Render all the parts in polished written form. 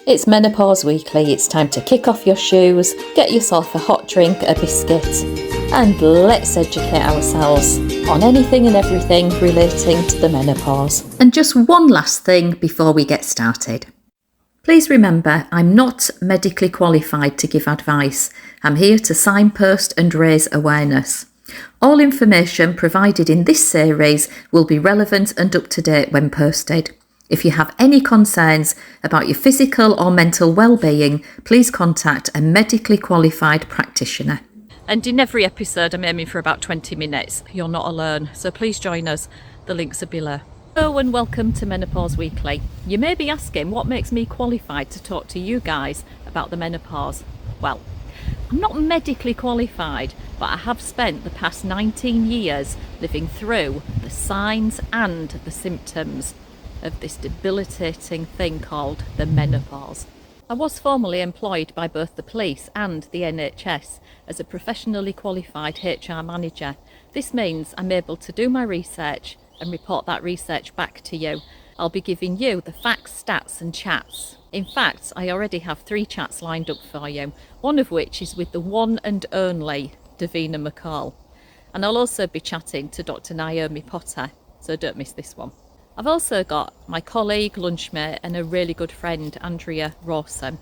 It's Menopause Weekly. It's time to kick off your shoes, get yourself a hot drink, a biscuit, and let's educate ourselves on anything and everything relating to the menopause. And just one last thing before we get started. Please remember, I'm not medically qualified to give advice. I'm here to signpost and raise awareness. All information provided in this series will be relevant and up to date when posted. If you have any concerns about your physical or mental well-being, please contact a medically qualified practitioner. And in every episode I'm aiming for about 20 minutes. You're not alone, so please join us. The links are below. Hello and welcome to Menopause Weekly. You may be asking what makes me qualified to talk to you guys about the menopause. Well, I'm not medically qualified, but I have spent the past 19 years living through the signs and the symptoms of this debilitating thing called the menopause. I was formerly employed by both the police and the NHS as a professionally qualified HR manager. This means I'm able to do my research and report that research back to you. I'll be giving you the facts, stats and chats. In fact, I already have 3 chats lined up for you, one of which is with the one and only Davina McCall. And I'll also be chatting to Dr. Naomi Potter, so don't miss this one. I've also got my colleague, lunchmate and a really good friend, Andrea Rawson.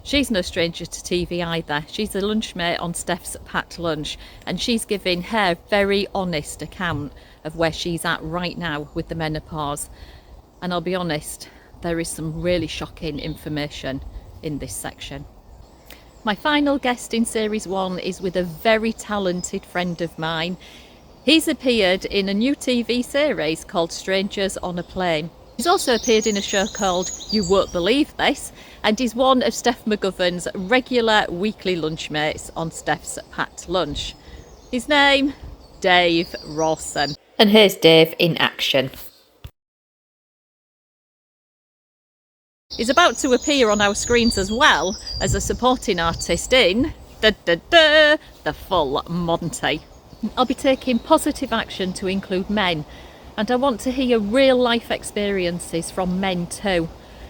She's no stranger to TV either. She's a lunchmate on Steph's Packed Lunch and she's giving her very honest account of where she's at right now with the menopause. And I'll be honest, there is some really shocking information in this section. My final guest in series 1 is with a very talented friend of mine. He's appeared in a new TV series called Strangers on a Plane. He's also appeared in a show called You Won't Believe This, and he's one of Steph McGovern's regular weekly lunchmates on Steph's Packed Lunch. His name, Dave Rawson. And here's Dave in action. He's about to appear on our screens as well as a supporting artist in The Full Monty. I'll be taking positive action to include men, and I want to hear real life experiences from men too.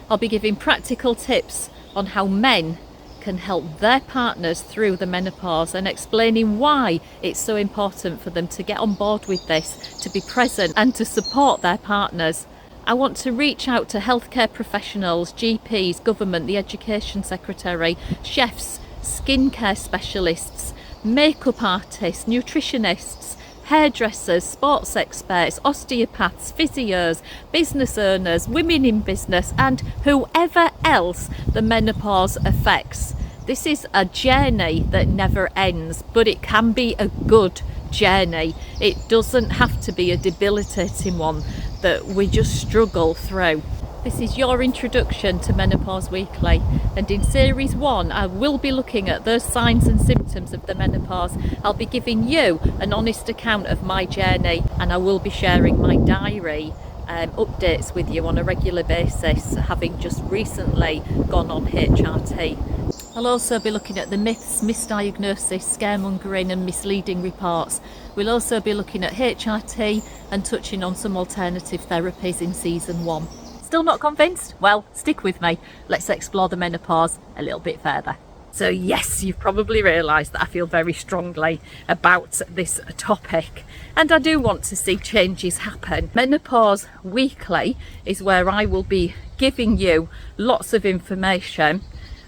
I'll be giving practical tips on how men can help their partners through the menopause and explaining why it's so important for them to get on board with this, to be present and to support their partners. I want to reach out to healthcare professionals, GPs, government, the education secretary, chefs, skincare specialists, makeup artists, nutritionists, hairdressers, sports experts, osteopaths, physios, business owners, women in business and whoever else the menopause affects. This is a journey that never ends, but it can be a good journey. It doesn't have to be a debilitating one that we just struggle through. This is your introduction to Menopause Weekly, and in series 1 I will be looking at those signs and symptoms of the menopause. I'll be giving you an honest account of my journey and I will be sharing my diary updates with you on a regular basis, having just recently gone on HRT. I'll also be looking at the myths, misdiagnosis, scaremongering and misleading reports. We'll also be looking at HRT and touching on some alternative therapies in season 1. Still not convinced? Well, stick with me. Let's explore the menopause a little bit further. So yes, you've probably realised that I feel very strongly about this topic and I do want to see changes happen. Menopause Weekly is where I will be giving you lots of information,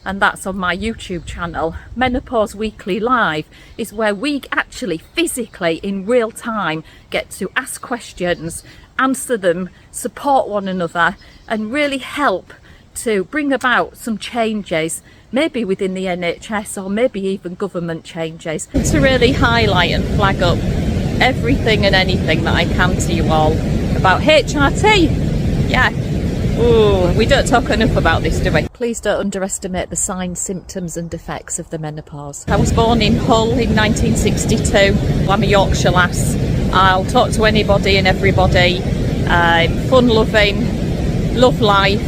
and that's on my YouTube channel. Menopause Weekly Live is where we actually physically in real time get to ask questions, answer them, support one another and really help to bring about some changes, maybe within the NHS or maybe even government changes, to really highlight and flag up everything and anything that I can to you all about HRT. Yeah. Ooh, we don't talk enough about this, do we? Please don't underestimate the signs, symptoms and effects of the menopause. I was born in Hull in 1962. I'm a Yorkshire lass. I'll talk to anybody and everybody. I'm fun loving, love life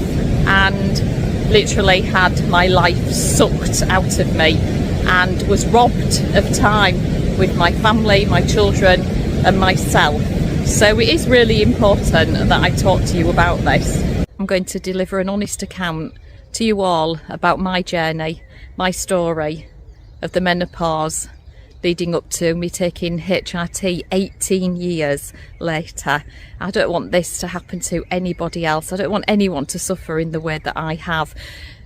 and literally had my life sucked out of me and was robbed of time with my family, my children and myself. So it is really important that I talk to you about this. I'm going to deliver an honest account to you all about my journey, my story of the menopause leading up to me taking HRT 18 years later. I don't want this to happen to anybody else. I don't want anyone to suffer in the way that I have.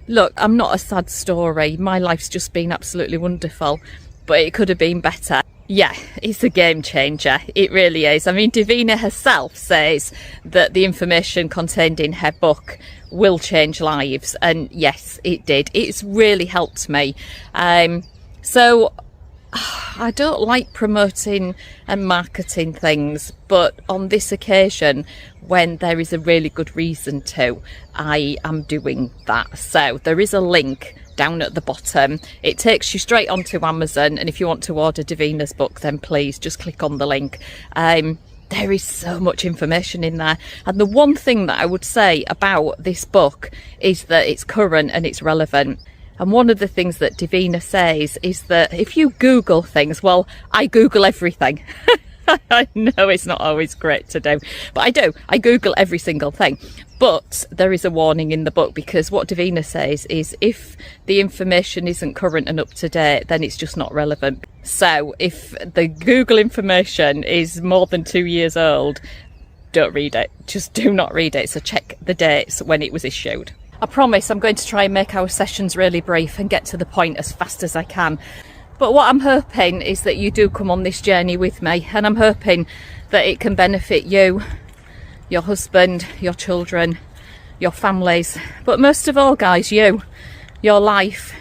Look, I'm not a sad story. My life's just been absolutely wonderful, but it could have been better. Yeah, it's a game changer. It really is. I mean, Davina herself says that the information contained in her book will change lives. And yes, it did. It's really helped me. So I don't like promoting and marketing things, but on this occasion, when there is a really good reason to, I am doing that. So there is a link down at the bottom. It takes you straight onto Amazon, and if you want to order Davina's book, then please just click on the link. There is so much information in there, and the one thing that I would say about this book is that it's current and it's relevant. And one of the things that Davina says is that if you Google things, well, I Google everything. I know it's not always great to do, but I do. I Google every single thing. But there is a warning in the book, because what Davina says is if the information isn't current and up to date, then it's just not relevant. So if the Google information is more than 2 years old, don't read it. Just do not read it. So check the dates when it was issued. I promise I'm going to try and make our sessions really brief and get to the point as fast as I can. But what I'm hoping is that you do come on this journey with me, and I'm hoping that it can benefit you, your husband, your children, your families, but most of all, guys, you, your life.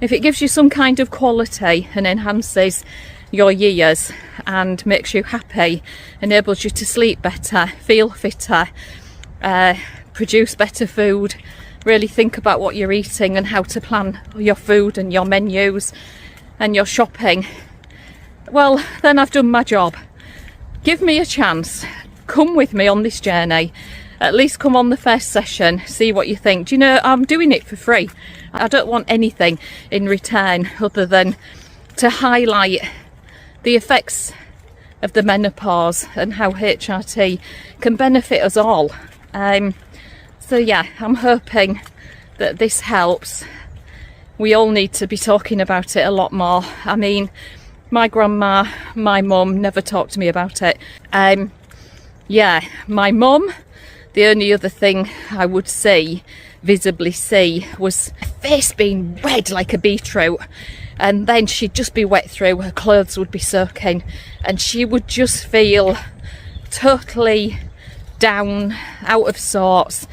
If it gives you some kind of quality and enhances your years and makes you happy, enables you to sleep better, feel fitter, produce better food, really think about what you're eating and how to plan your food and your menus and your shopping, well, then I've done my job. Give me a chance. Come with me on this journey. At least come on the first session, see what you think. Do you know, I'm doing it for free. I don't want anything in return other than to highlight the effects of the menopause and how HRT can benefit us all. So yeah, I'm hoping that this helps. We all need to be talking about it a lot more. I mean, my grandma, my mum never talked to me about it. Yeah, my mum, the only other thing I would visibly see, was her face being red like a beetroot. And then she'd just be wet through, her clothes would be soaking, and she would just feel totally down, out of sorts.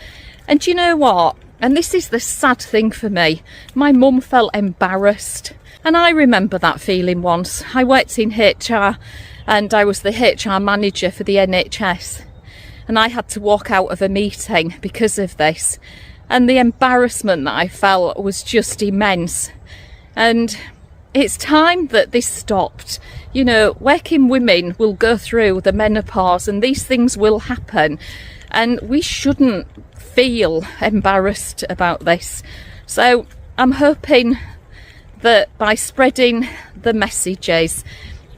And do you know what? And this is the sad thing for me. My mum felt embarrassed. And I remember that feeling once. I worked in HR and I was the HR manager for the NHS. And I had to walk out of a meeting because of this. And the embarrassment that I felt was just immense. And it's time that this stopped. You know, working women will go through the menopause and these things will happen. And we shouldn't feel embarrassed about this. So I'm hoping that by spreading the messages,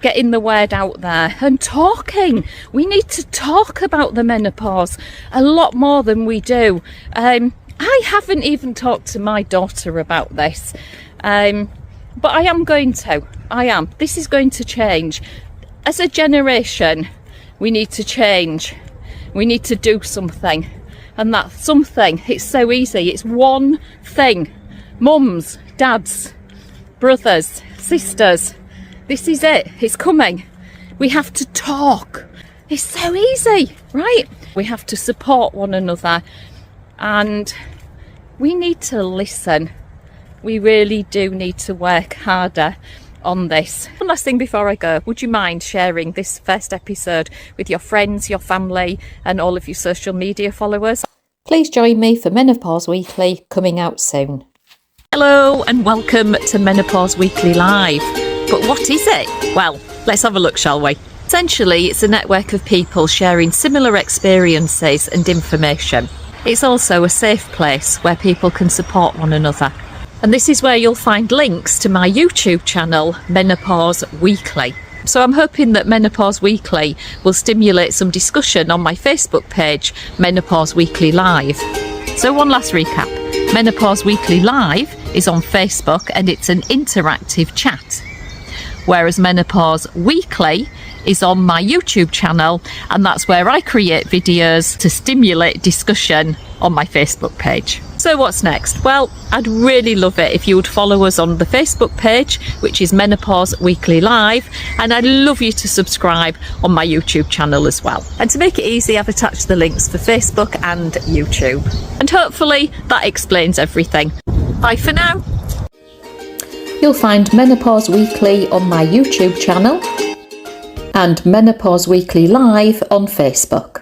getting the word out there and talking, we need to talk about the menopause a lot more than we do. I haven't even talked to my daughter about this, but I am going to. This is going to change. As a generation, we need to change. We need to do something. And that something, it's so easy. It's one thing. Mums, dads, brothers, sisters. This is it. It's coming. We have to talk. It's so easy, right? We have to support one another. And we need to listen. We really do need to work harder on this. One last thing before I go, would you mind sharing this first episode with your friends, your family, and all of your social media followers? Please join me for Menopause Weekly, coming out soon. Hello and welcome to Menopause Weekly Live. But what is it? Well, let's have a look, shall we? Essentially, it's a network of people sharing similar experiences and information. It's also a safe place where people can support one another. And this is where you'll find links to my YouTube channel, Menopause Weekly. So I'm hoping that Menopause Weekly will stimulate some discussion on my Facebook page, Menopause Weekly Live. So one last recap. Menopause Weekly Live is on Facebook and it's an interactive chat. Whereas Menopause Weekly is on my YouTube channel, and that's where I create videos to stimulate discussion on my Facebook page. So what's next? Well, I'd really love it if you would follow us on the Facebook page, which is Menopause Weekly Live, and I'd love you to subscribe on my YouTube channel as well. And to make it easy, I've attached the links for Facebook and YouTube. And hopefully that explains everything. Bye for now. You'll find Menopause Weekly on my YouTube channel and Menopause Weekly Live on Facebook.